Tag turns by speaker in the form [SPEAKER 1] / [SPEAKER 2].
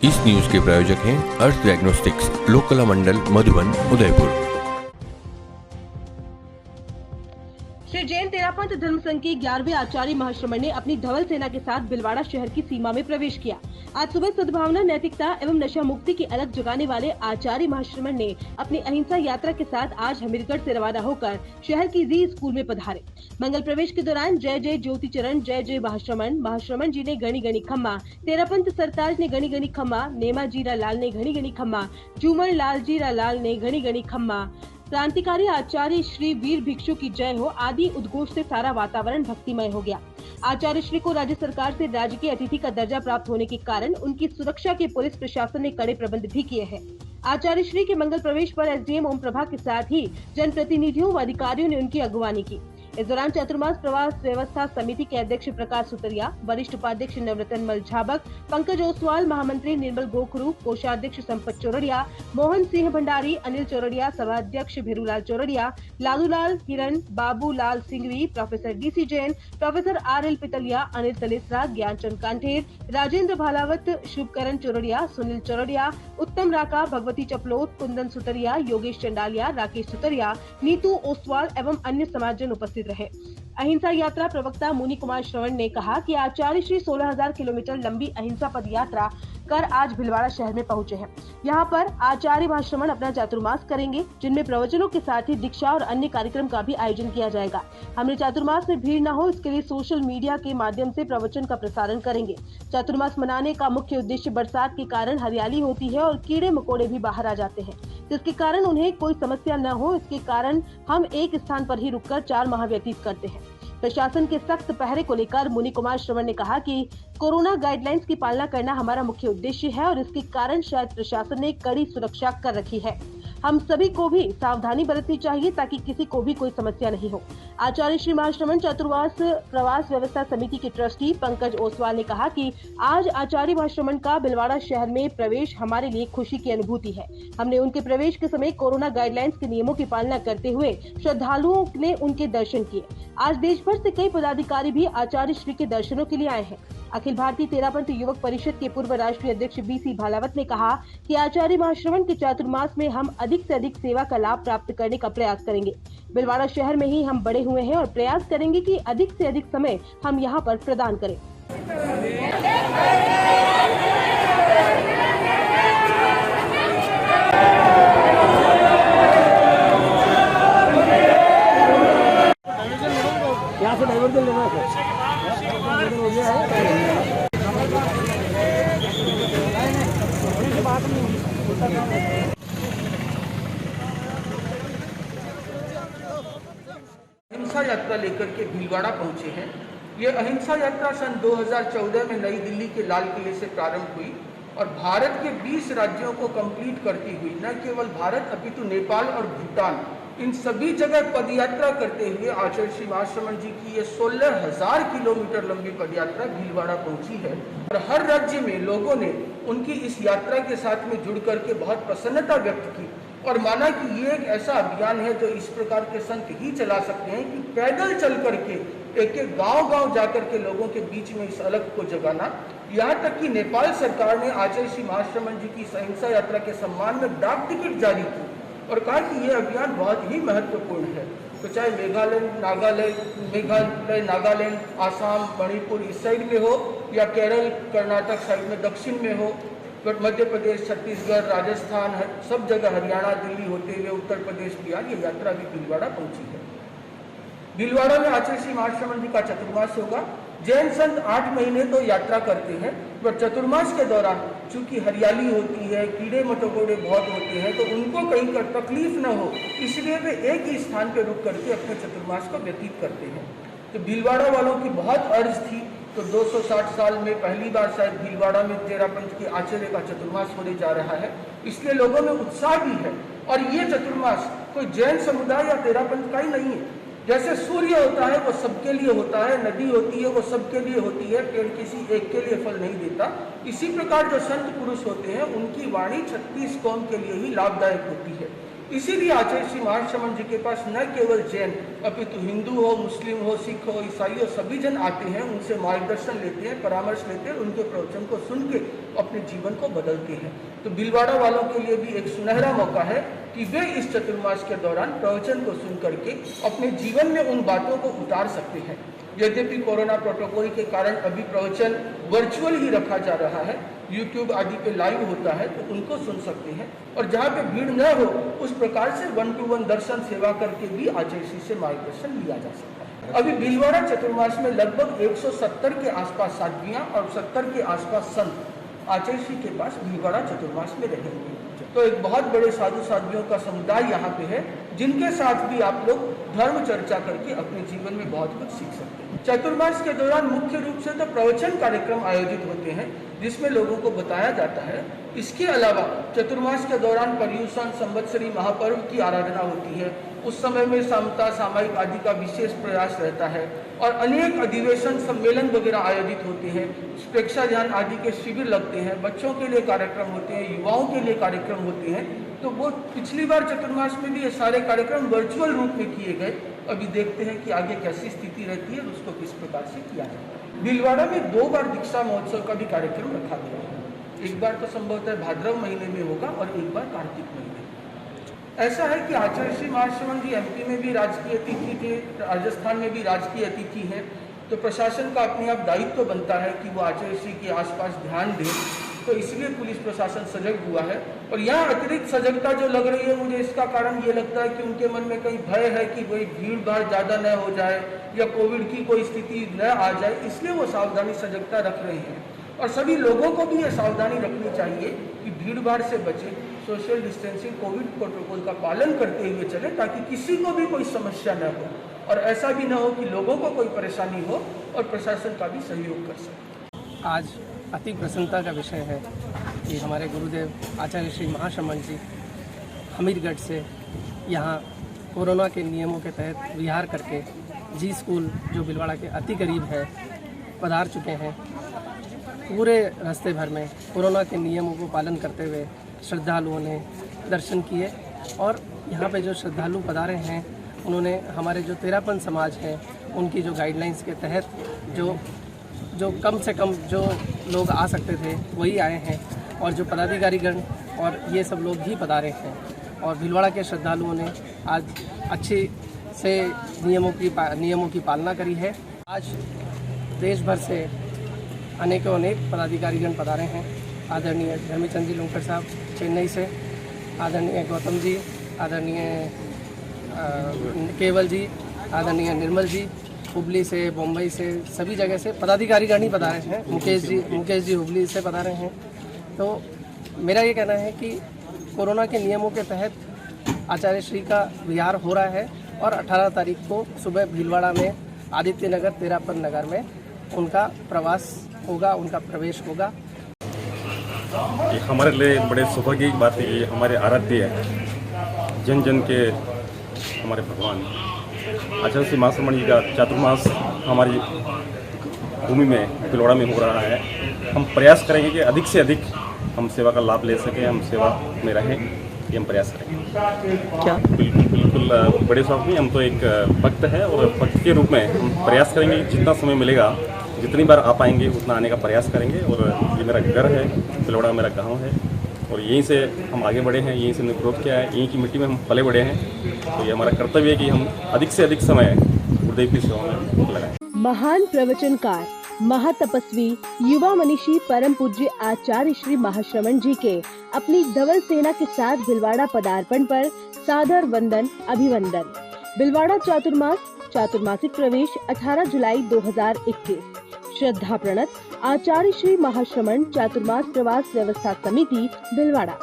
[SPEAKER 1] इस न्यूज के प्रायोजक हैं अर्थ डायग्नोस्टिक्स, लोकला मंडल, मधुबन, उदयपुर।
[SPEAKER 2] श्री जैन तेरापंथ धर्म संघ के 11वें आचार्य महाश्रमण ने अपनी धवल सेना के साथ भिलवाड़ा शहर की सीमा में प्रवेश किया। आज सुबह सद्भावना, नैतिकता एवं नशा मुक्ति की अलग जगाने वाले आचार्य महाश्रमण ने अपनी अहिंसा यात्रा के साथ आज हमीरगढ़ से रवाना होकर शहर की जी स्कूल में पधारे। मंगल प्रवेश के दौरान जय जय ज्योति चरण, जय जय महाश्रमण जी ने गणी गणी खम्मा, तेरापंथ सरताज ने गणी गणी खम्मा, नेमा जीरा लाल ने गणी गणी खम्मा, झूमर लाल जीरा लाल ने गणी गणी खम्मा, क्रांतिकारी आचार्य श्री वीर भिक्षु की जय हो आदि उद्घोष से सारा वातावरण भक्तिमय हो गया। आचार्य श्री को राज्य सरकार से राजकीय अतिथि का दर्जा प्राप्त होने के कारण उनकी सुरक्षा के पुलिस प्रशासन ने कड़े प्रबंध भी किए हैं। आचार्य श्री के मंगल प्रवेश पर एसडीएम ओम प्रभा के साथ ही जनप्रतिनिधियों व अधिकारियों ने उनकी अगवानी की। इस दौरान चतुर्मास प्रवास व्यवस्था समिति के अध्यक्ष प्रकाश सुतरिया, वरिष्ठ उपाध्यक्ष नवरत्न मल झाबक, पंकज ओसवाल, महामंत्री निर्मल गोखरू, कोषाध्यक्ष संपत चौरड़िया, मोहन सिंह भंडारी, अनिल चौरड़िया, सभाध्यक्ष Bherulal Chordia, Lalulal Hiran, Babulal Singhvi, professor DC Jain, professor RL Pitaliya, Anil Talesara, Gyanchand Kanther, Rajendra Bhalawat, Shubhkaran Chordia, Sunil Chordia, Uttam Raka, Bhagwati Chaplot, Kundan सुतरिया, योगेश चंडालिया, राकेश सुतरिया, नीतू ओसवाल एवं अन्य समाजजन उपस्थित रहे। अहिंसा यात्रा प्रवक्ता मुनि कुमार श्रवण ने कहा कि आचार्य श्री 16,000 किलोमीटर लंबी अहिंसा पद यात्रा कर आज भिलवाड़ा शहर में पहुंचे हैं। यहाँ पर आचार्य महाश्रमण अपना चातुर्मास करेंगे, जिनमें प्रवचनों के साथ ही दीक्षा और अन्य कार्यक्रम का भी आयोजन किया जाएगा। हमने चातुर्मास में भीड़ न हो, इसके लिए सोशल मीडिया के माध्यम से प्रवचन का प्रसारण करेंगे। चातुर्मास मनाने का मुख्य उद्देश्य बरसात के कारण हरियाली होती है और कीड़े मकोड़े भी बाहर आ जाते हैं, जिसके कारण उन्हें कोई समस्या न हो, इसके कारण हम एक स्थान पर ही रुककर 4 माह व्यतीत करते हैं। प्रशासन के सख्त पहरे को लेकर मुनि कुमार श्रवण ने कहा कि कोरोना गाइडलाइंस की पालना करना हमारा मुख्य उद्देश्य है और इसके कारण शायद प्रशासन ने कड़ी सुरक्षा कर रखी है। हम सभी को भी सावधानी बरतनी चाहिए ताकि किसी को भी कोई समस्या नहीं हो। आचार्य श्री महाश्रमण चतुर्मास प्रवास व्यवस्था समिति के ट्रस्टी पंकज ओसवाल ने कहा कि आज आचार्य महाश्रमण का भिलवाड़ा शहर में प्रवेश हमारे लिए खुशी की अनुभूति है। हमने उनके प्रवेश के समय कोरोना गाइडलाइंस के नियमों की पालना करते हुए श्रद्धालुओं ने उनके दर्शन किए। आज देश भर से कई पदाधिकारी भी आचार्य श्री के दर्शनों के लिए आए हैं। अखिल भारतीय तेरापंथ युवक परिषद के पूर्व राष्ट्रीय अध्यक्ष BC भालावत ने कहा कि आचार्य महाश्रवण के चातुर्मास में हम अधिक से अधिक सेवा का लाभ प्राप्त करने का प्रयास करेंगे। भिलवाड़ा शहर में ही हम बड़े हुए हैं और प्रयास करेंगे कि अधिक से अधिक समय हम यहाँ पर प्रदान करें।
[SPEAKER 3] यहाँ से डाइवर्जन लेना है।
[SPEAKER 4] अहिंसा यात्रा लेकर के भीलवाड़ा पहुंचे हैं। ये अहिंसा यात्रा सन 2014 में नई दिल्ली के लाल किले से प्रारंभ हुई और भारत के 20 राज्यों को कंप्लीट करती हुई न केवल भारत अपितु नेपाल और भूटान इन सभी जगह पदयात्रा करते हुए आचार्य श्री महाश्रमण जी की ये 16,000 किलोमीटर लंबी पदयात्रा भीलवाड़ा पहुंची है और हर राज्य में लोगों ने उनकी इस यात्रा के साथ में जुड़ करके बहुत प्रसन्नता व्यक्त की और माना कि ये एक ऐसा अभियान है जो इस प्रकार के संत ही चला सकते हैं कि पैदल चल करके एक एक गांव जाकर के लोगों के बीच में इस अलग को जगाना। यहाँ तक कि नेपाल सरकार ने आचार्य श्री महाश्रमण जी की अहिंसा यात्रा के सम्मान में डाक टिकट जारी की और कहा कि यह अभियान बहुत ही महत्वपूर्ण है। तो चाहे मेघालय, नागालैंड, आसाम, मणिपुर इस साइड में हो या केरल, कर्नाटक साइड में दक्षिण में हो, मध्य प्रदेश, छत्तीसगढ़, राजस्थान, सब जगह हरियाणा, दिल्ली होते हुए उत्तर प्रदेश, बिहार, ये यात्रा भी भीलवाड़ा पहुंची है। भीलवाड़ा में आचार्य श्री महाश्रमण जी का चतुर्मास होगा। जैन संत 8 महीने तो यात्रा करते हैं, पर चतुर्मास के दौरान चूंकि हरियाली होती है, कीड़े मकोड़े बहुत होते हैं, तो उनको कहीं कर तकलीफ न हो, इसलिए वे एक ही स्थान पर रुक करके अपने चतुर्मास को व्यतीत करते हैं। तो भीलवाड़ा वालों की बहुत अर्ज थी, तो 260 साल में पहली बार शायद भीलवाड़ा में तेरापंथ के आचार्य का चतुर्मास होने जा रहा है, इसलिए लोगों में उत्साह भी है। और ये चतुर्मास कोई जैन समुदाय या तेरापंथ का ही नहीं है। जैसे सूर्य होता है वो सबके लिए होता है, नदी होती है वो सबके लिए होती है, पेड़ किसी एक के लिए फल नहीं देता, इसी प्रकार जो संत पुरुष होते हैं उनकी वाणी 36 कौम के लिए ही लाभदायक होती है। इसीलिए आचार्य श्री महाश्रमण जी के पास न केवल जैन अपितु हिंदू हो, मुस्लिम हो, सिख हो, ईसाई हो, सभी जन आते हैं, उनसे मार्गदर्शन लेते हैं, परामर्श लेते हैं, उनके प्रवचन को सुन के अपने जीवन को बदलते हैं। तो भीलवाड़ा वालों के लिए भी एक सुनहरा मौका है कि वे इस चतुर्मास के दौरान प्रवचन को सुन करके अपने जीवन में उन बातों को उतार सकते हैं। यद्यपि कोरोना प्रोटोकॉल के कारण अभी प्रवचन वर्चुअल ही रखा जा रहा है, यूट्यूब आदि पे लाइव होता है, तो उनको सुन सकते हैं और जहाँ पे भीड़ न हो उस प्रकार से 1-to-1 दर्शन सेवा करके भी आचार्य श्री से मार्गदर्शन लिया जा सकता है। अभी भीलवाड़ा चतुर्मास में लगभग 170 के आसपास साध्वियाँ और 70 के आसपास संत आचार्य श्री के पास भीलवाड़ा चतुर्मास में रहेंगे। तो एक बहुत बड़े साधु साध्वियों का समुदाय यहाँ पे है, जिनके साथ भी आप लोग धर्म चर्चा करके अपने जीवन में बहुत कुछ सीख सकते हैं। चतुर्मास के दौरान मुख्य रूप से तो प्रवचन कार्यक्रम आयोजित होते हैं, जिसमें लोगों को बताया जाता है। इसके अलावा चतुर्मास के दौरान पर्युषण संवत्सरी महापर्व की आराधना होती है। उस समय में समता सामायिक आदि का विशेष प्रयास रहता है और अनेक अधिवेशन सम्मेलन वगैरह आयोजित होते हैं। प्रेक्षा ध्यान आदि के शिविर लगते हैं, बच्चों के लिए कार्यक्रम होते हैं, युवाओं के लिए कार्यक्रम होते हैं। तो वो पिछली बार चतुर्मास में भी ये सारे कार्यक्रम वर्चुअल रूप में किए गए। अभी देखते हैं कि आगे कैसी स्थिति रहती है और उसको किस प्रकार से किया जाए। भीलवाड़ा में 2 बार दीक्षा महोत्सव का भी कार्यक्रम रखा गया है। एक बार तो संभवतः भाद्रव महीने में होगा और एक बार कार्तिक महीने। ऐसा है कि आचार्य श्री महाश्रमण जी एमपी में भी राजकीय अतिथि थे, राजस्थान में भी राजकीय अतिथि हैं। तो प्रशासन का अपने आप दायित्व बनता है कि वो आचार्य श्री के आसपास ध्यान दें। तो इसलिए पुलिस प्रशासन सजग हुआ है और यहाँ अतिरिक्त सजगता जो लग रही है, मुझे इसका कारण ये लगता है कि उनके मन में कहीं भय है कि वही भीड़ भाड़ ज़्यादा न हो जाए या कोविड की कोई स्थिति न आ जाए, इसलिए वो सावधानी सजगता रख रहे हैं। और सभी लोगों को भी ये सावधानी रखनी चाहिए कि भीड़ भाड़ से बचें, सोशल डिस्टेंसिंग, कोविड प्रोटोकॉल का पालन करते हुए चले, ताकि किसी को भी कोई समस्या न हो और ऐसा भी न हो कि लोगों को कोई परेशानी हो और प्रशासन का भी सहयोग कर सके।
[SPEAKER 5] आज अति प्रसन्नता का विषय है कि हमारे गुरुदेव आचार्य श्री महाश्रमण जी हमीरगढ़ से यहाँ कोरोना के नियमों के तहत विहार करके जी स्कूल जो भीलवाड़ा के अति करीब है पधार चुके हैं। पूरे रास्ते भर में कोरोना के नियमों को पालन करते हुए श्रद्धालुओं ने दर्शन किए और यहाँ पे जो श्रद्धालु पधारे हैं उन्होंने हमारे जो तेरापन समाज है उनकी जो गाइडलाइंस के तहत जो कम से कम जो लोग आ सकते थे वही आए हैं और जो पदाधिकारीगण और ये सब लोग भी पधारे हैं और भीलवाड़ा के श्रद्धालुओं ने आज अच्छे से नियमों की पालना करी है। आज देश भर से अनेकों पदाधिकारीगण पधारे हैं। आदरणीय धर्मीचंद जी लुंकर साहब चेन्नई से, आदरणीय गौतम जी, आदरणीय केवल जी, आदरणीय निर्मल जी हुबली से, बम्बई से, सभी जगह से पदाधिकारीगण ही पधारे हैं। मुकेश जी हुबली से पधारे हैं। तो मेरा ये कहना है कि कोरोना के नियमों के तहत आचार्य श्री का विहार हो रहा है और 18 तारीख को सुबह भीलवाड़ा में आदित्य नगर तेरापन नगर में उनका प्रवास होगा, उनका प्रवेश होगा।
[SPEAKER 6] ये हमारे लिए बड़े सौभाग्य की बात है कि हमारे आराध्य जन जन के हमारे भगवान आचार्य श्री महाश्रमण जी का चातुर्मास हमारी भूमि में भीलवाड़ा में हो रहा है। हम प्रयास करेंगे कि अधिक से अधिक हम सेवा का लाभ ले सकें, हम सेवा में रहें, ये हम प्रयास करेंगे।
[SPEAKER 5] क्या
[SPEAKER 6] बिल्कुल बड़े शौक में हम तो एक भक्त है और भक्त के रूप में हम प्रयास करेंगे कि जितना समय मिलेगा, जितनी बार आ पाएंगे उतना आने का प्रयास करेंगे। और ये मेरा घर है, भीलवाड़ा मेरा गाँव है और यहीं से हम आगे बढ़े हैं, यहीं से हमने ग्रोथ किया है, यहीं की मिट्टी में हम पले बढ़े हैं। तो ये हमारा कर्तव्य है कि हम अधिक से अधिक समय गुरुदेव की सेवा में लगाएं।
[SPEAKER 2] महान प्रवचनकार, महातपस्वी, युवा मनीषी परम पूज्य आचार्य श्री महाश्रमण जी के अपनी धवल सेना के साथ भीलवाड़ा पदार्पण पर सादर वंदन, अभिवंदन। भीलवाड़ा चातुर्मासिक प्रवेश 18 जुलाई 2021। श्रद्धा प्रणत आचार्य श्री महाश्रमण चातुर्मास प्रवास व्यवस्था समिति भीलवाड़ा।